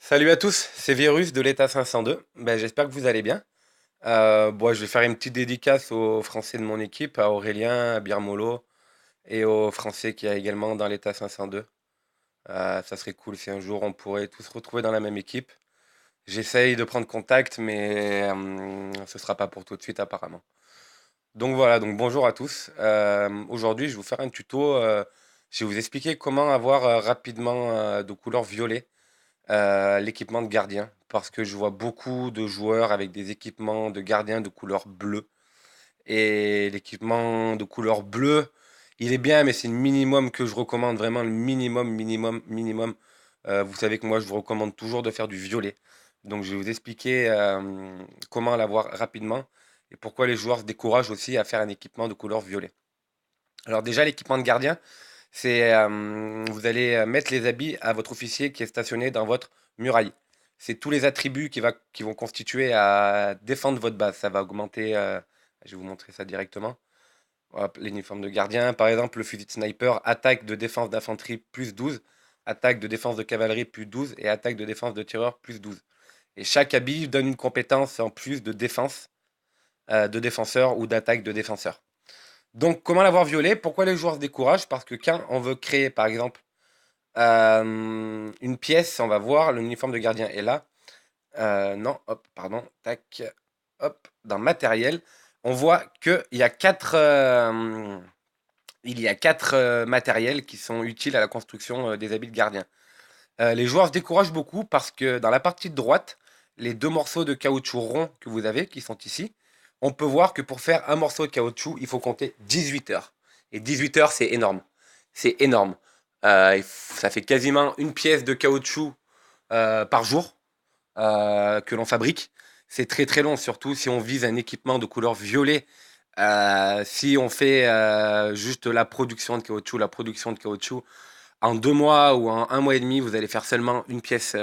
Salut à tous, c'est Virus de l'État 502. J'espère que vous allez bien. Je vais faire une petite dédicace aux Français de mon équipe, à Aurélien, à Birmolo et aux Français qui y a également dans l'État 502. Ça serait cool si un jour on pourrait tous se retrouver dans la même équipe. J'essaye de prendre contact, mais ce sera pas pour tout de suite apparemment. Donc voilà, donc bonjour à tous. Aujourd'hui, je vais vous faire un tuto. Je vais vous expliquer comment avoir rapidement de couleur violet l'équipement de gardien, parce que je vois beaucoup de joueurs avec des équipements de gardien de couleur bleue. Et l'équipement de couleur bleue, il est bien, mais c'est le minimum que je recommande, vraiment le minimum, minimum, minimum. Vous savez que moi, je vous recommande toujours de faire du violet. Donc, je vais vous expliquer comment l'avoir rapidement et pourquoi les joueurs se découragent aussi à faire un équipement de couleur violet. Alors déjà, l'équipement de gardien, c'est vous allez mettre les habits à votre officier qui est stationné dans votre muraille. C'est tous les attributs qui vont constituer à défendre votre base. Ça va augmenter. Je vais vous montrer ça directement. Hop, l'uniforme de gardien, par exemple, le fusil de sniper, attaque de défense d'infanterie plus 12, attaque de défense de cavalerie plus 12 et attaque de défense de tireur plus 12. Et chaque habit donne une compétence en plus de défense de défenseur ou d'attaque de défenseur. Donc, comment l'avoir violet? Pourquoi les joueurs se découragent? Parce que quand on veut créer, par exemple, une pièce, on va voir, l'uniforme de gardien est là. Non, hop, pardon, tac, hop, dans matériel, on voit il y a quatre matériels qui sont utiles à la construction des habits de gardien. Les joueurs se découragent beaucoup parce que dans la partie de droite, les deux morceaux de caoutchouc rond que vous avez, qui sont ici, on peut voir que pour faire un morceau de caoutchouc, il faut compter 18 heures. Et 18 heures, c'est énorme. C'est énorme. Ça fait quasiment une pièce de caoutchouc par jour que l'on fabrique. C'est très très long, surtout si on vise un équipement de couleur violet. Si on fait juste la production de caoutchouc, en 2 mois ou en un mois et demi, vous allez faire seulement une pièce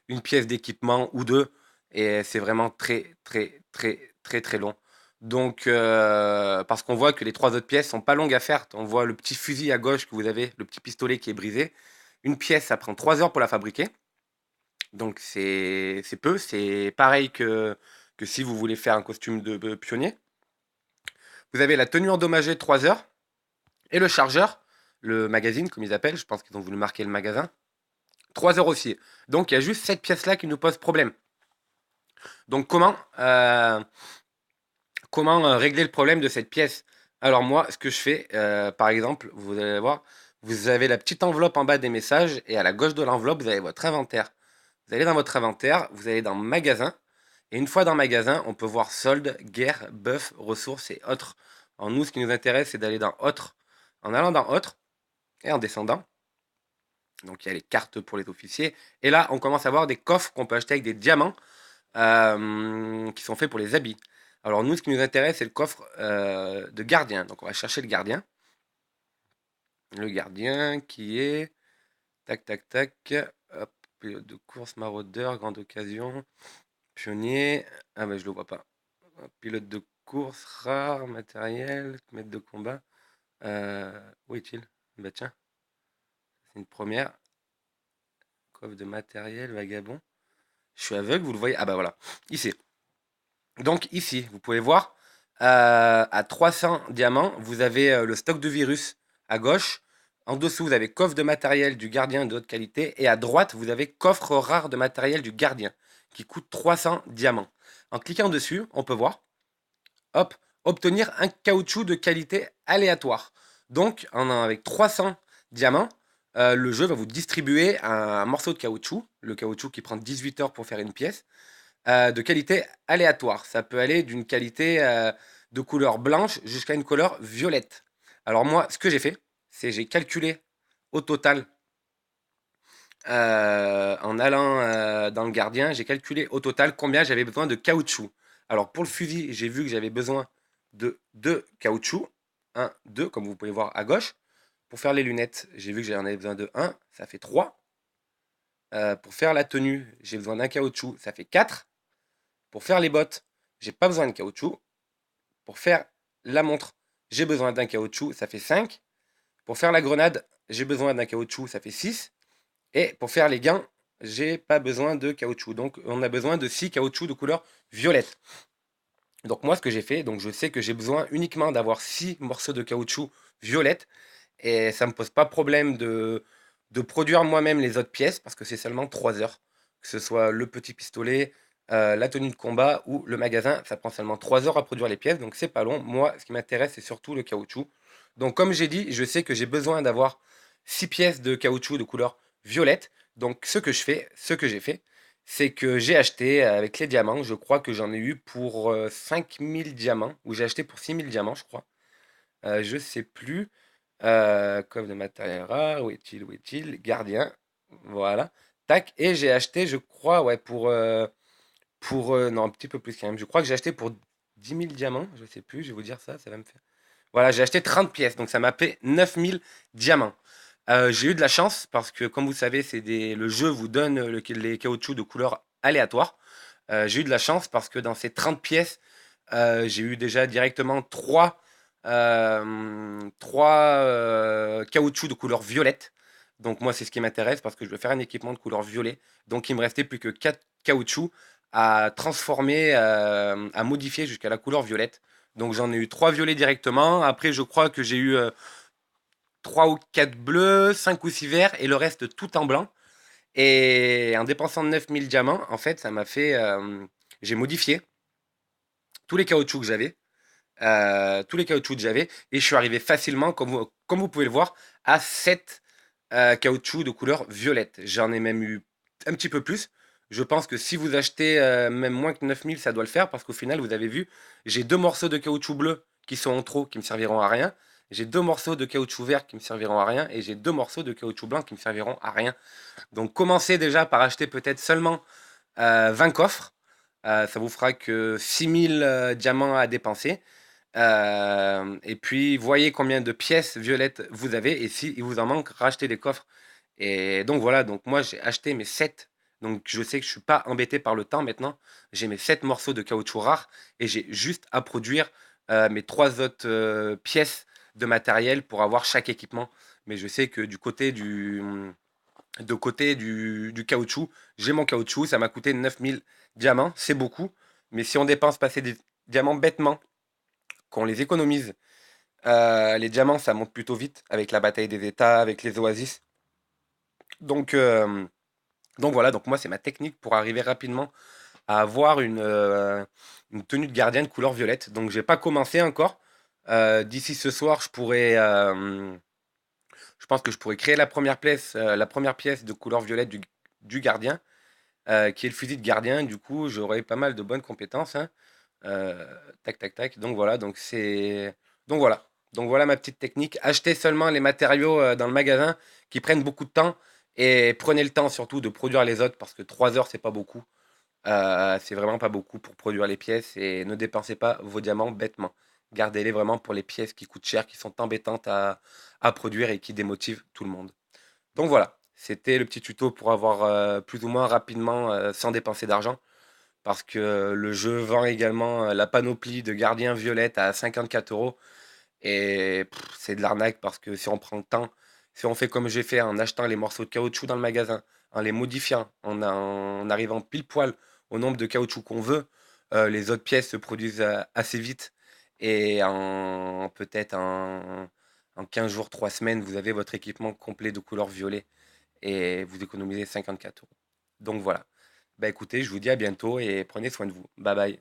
d'équipement ou deux. Et c'est vraiment très, très, très, très, très long. Donc, parce qu'on voit que les trois autres pièces sont pas longues à faire. On voit le petit fusil à gauche que vous avez, le petit pistolet qui est brisé. Une pièce, ça prend 3 heures pour la fabriquer. Donc, c'est peu. C'est pareil que si vous voulez faire un costume de pionnier. Vous avez la tenue endommagée 3 heures et le chargeur, le magazine, comme ils appellent. Je pense qu'ils ont voulu marquer le magasin. 3 heures aussi. Donc il y a juste cette pièce-là qui nous pose problème. Donc comment régler le problème de cette pièce? Alors moi, ce que je fais, par exemple, vous allez voir, vous avez la petite enveloppe en bas des messages et à la gauche de l'enveloppe, vous avez votre inventaire. Vous allez dans votre inventaire, vous allez dans magasin et une fois dans magasin, on peut voir solde, guerre, buff, ressources et autres. En nous, ce qui nous intéresse, c'est d'aller dans autres. En allant dans autres et en descendant, donc il y a les cartes pour les officiers. Et là, on commence à voir des coffres qu'on peut acheter avec des diamants qui sont faits pour les habits. Alors nous, ce qui nous intéresse, c'est le coffre de gardien. Donc on va chercher le gardien. Le gardien qui est... Tac, tac, tac. Hop, pilote de course, maraudeur, grande occasion, pionnier. Ah ben je le vois pas. Pilote de course, rare, matériel, maître de combat. Où est-il? Bah tiens, c'est une première. Coffre de matériel, vagabond. Je suis aveugle, vous le voyez? Ah bah voilà, ici. Donc ici, vous pouvez voir, à 300 diamants, vous avez le stock de virus à gauche. En dessous, vous avez coffre de matériel du gardien de haute qualité. Et à droite, vous avez coffre rare de matériel du gardien qui coûte 300 diamants. En cliquant dessus, on peut voir, hop, obtenir un caoutchouc de qualité aléatoire. Donc, avec 300 diamants, le jeu va vous distribuer un morceau de caoutchouc, le caoutchouc qui prend 18 heures pour faire une pièce, de qualité aléatoire. Ça peut aller d'une qualité de couleur blanche jusqu'à une couleur violette. Alors moi, ce que j'ai fait, c'est j'ai calculé au total, en allant dans le gardien, j'ai calculé au total combien j'avais besoin de caoutchouc. Alors pour le fusil, j'ai vu que j'avais besoin de 2 caoutchoucs. Un, 2, comme vous pouvez voir à gauche. Pour faire les lunettes, j'ai vu que j'en avais besoin de un, ça fait 3. Pour faire la tenue, j'ai besoin d'un caoutchouc, ça fait 4. Pour faire les bottes, j'ai pas besoin de caoutchouc. Pour faire la montre, j'ai besoin d'un caoutchouc, ça fait 5. Pour faire la grenade, j'ai besoin d'un caoutchouc, ça fait 6. Et pour faire les gants, j'ai pas besoin de caoutchouc. Donc on a besoin de 6 caoutchoucs de couleur violette. Donc moi, ce que j'ai fait, donc je sais que j'ai besoin uniquement d'avoir 6 morceaux de caoutchouc violette et ça me pose pas problème de produire moi-même les autres pièces parce que c'est seulement 3 heures. Que ce soit le petit pistolet, la tenue de combat ou le magasin, ça prend seulement 3 heures à produire les pièces, donc c'est pas long. Moi, ce qui m'intéresse, c'est surtout le caoutchouc. Donc comme j'ai dit, je sais que j'ai besoin d'avoir 6 pièces de caoutchouc de couleur violette. Donc ce que j'ai fait, c'est que j'ai acheté avec les diamants, je crois que j'en ai eu pour 5000 diamants, ou j'ai acheté pour 6000 diamants, je crois. Je sais plus. Coffre de matériel rare, où est-il, où est-il? Gardien, voilà. Tac, et j'ai acheté, je crois, ouais, non, un petit peu plus quand même. Je crois que j'ai acheté pour 10 000 diamants, je sais plus, je vais vous dire ça, ça va me faire. Voilà, j'ai acheté 30 pièces, donc ça m'a fait 9000 diamants. J'ai eu de la chance parce que, comme vous savez, le jeu vous donne les caoutchoucs de couleur aléatoire. J'ai eu de la chance parce que dans ces 30 pièces, j'ai eu déjà directement 3 caoutchoucs de couleur violette. Donc moi, c'est ce qui m'intéresse parce que je veux faire un équipement de couleur violet. Donc il me restait plus que 4 caoutchoucs à transformer, à modifier jusqu'à la couleur violette. Donc j'en ai eu 3 violets directement. Après, je crois que j'ai eu 3 ou 4 bleus, 5 ou 6 verts et le reste tout en blanc. Et en dépensant 9000 diamants, en fait, ça m'a fait. J'ai modifié tous les caoutchoucs que j'avais. Et je suis arrivé facilement, comme vous pouvez le voir, à 7 caoutchoucs de couleur violette. J'en ai même eu un petit peu plus. Je pense que si vous achetez même moins que 9000, ça doit le faire parce qu'au final, vous avez vu, j'ai 2 morceaux de caoutchouc bleu qui sont en trop, qui me serviront à rien. J'ai 2 morceaux de caoutchouc vert qui me serviront à rien et j'ai 2 morceaux de caoutchouc blanc qui me serviront à rien. Donc commencez déjà par acheter peut-être seulement 20 coffres. Ça vous fera que 6000 diamants à dépenser. Et puis, voyez combien de pièces violettes vous avez et si il vous en manque, rachetez des coffres. Et donc voilà, donc moi j'ai acheté mes 7. Donc je sais que je suis pas embêté par le temps maintenant. J'ai mes 7 morceaux de caoutchouc rares et j'ai juste à produire mes 3 autres pièces de matériel pour avoir chaque équipement. Mais je sais que du caoutchouc, j'ai mon caoutchouc, ça m'a coûté 9000 diamants, c'est beaucoup. Mais si on dépense passer des diamants bêtement, qu'on les économise, les diamants, ça monte plutôt vite avec la bataille des États, avec les oasis. Donc, euh, donc voilà, donc moi, c'est ma technique pour arriver rapidement à avoir une tenue de gardien de couleur violette. Donc, j'ai pas commencé encore. D'ici ce soir, je pense que je pourrais créer la première pièce de couleur violette du gardien, qui est le fusil de gardien. Du coup, j'aurai pas mal de bonnes compétences, hein. Euh, Tac, tac, tac. Donc voilà. Donc voilà ma petite technique. Achetez seulement les matériaux dans le magasin qui prennent beaucoup de temps et prenez le temps surtout de produire les autres parce que 3 heures c'est pas beaucoup. C'est vraiment pas beaucoup pour produire les pièces et ne dépensez pas vos diamants bêtement. Gardez-les vraiment pour les pièces qui coûtent cher, qui sont embêtantes à produire et qui démotivent tout le monde. Donc voilà, c'était le petit tuto pour avoir plus ou moins rapidement sans dépenser d'argent parce que le jeu vend également la panoplie de gardiens violettes à 54 euros. Et c'est de l'arnaque parce que si on prend le temps, si on fait comme j'ai fait en achetant les morceaux de caoutchouc dans le magasin, en les modifiant, en arrivant pile poil au nombre de caoutchouc qu'on veut, les autres pièces se produisent assez vite. Et en 15 jours, 3 semaines, vous avez votre équipement complet de couleur violet et vous économisez 54 euros. Donc voilà. Bah écoutez, je vous dis à bientôt et prenez soin de vous. Bye bye.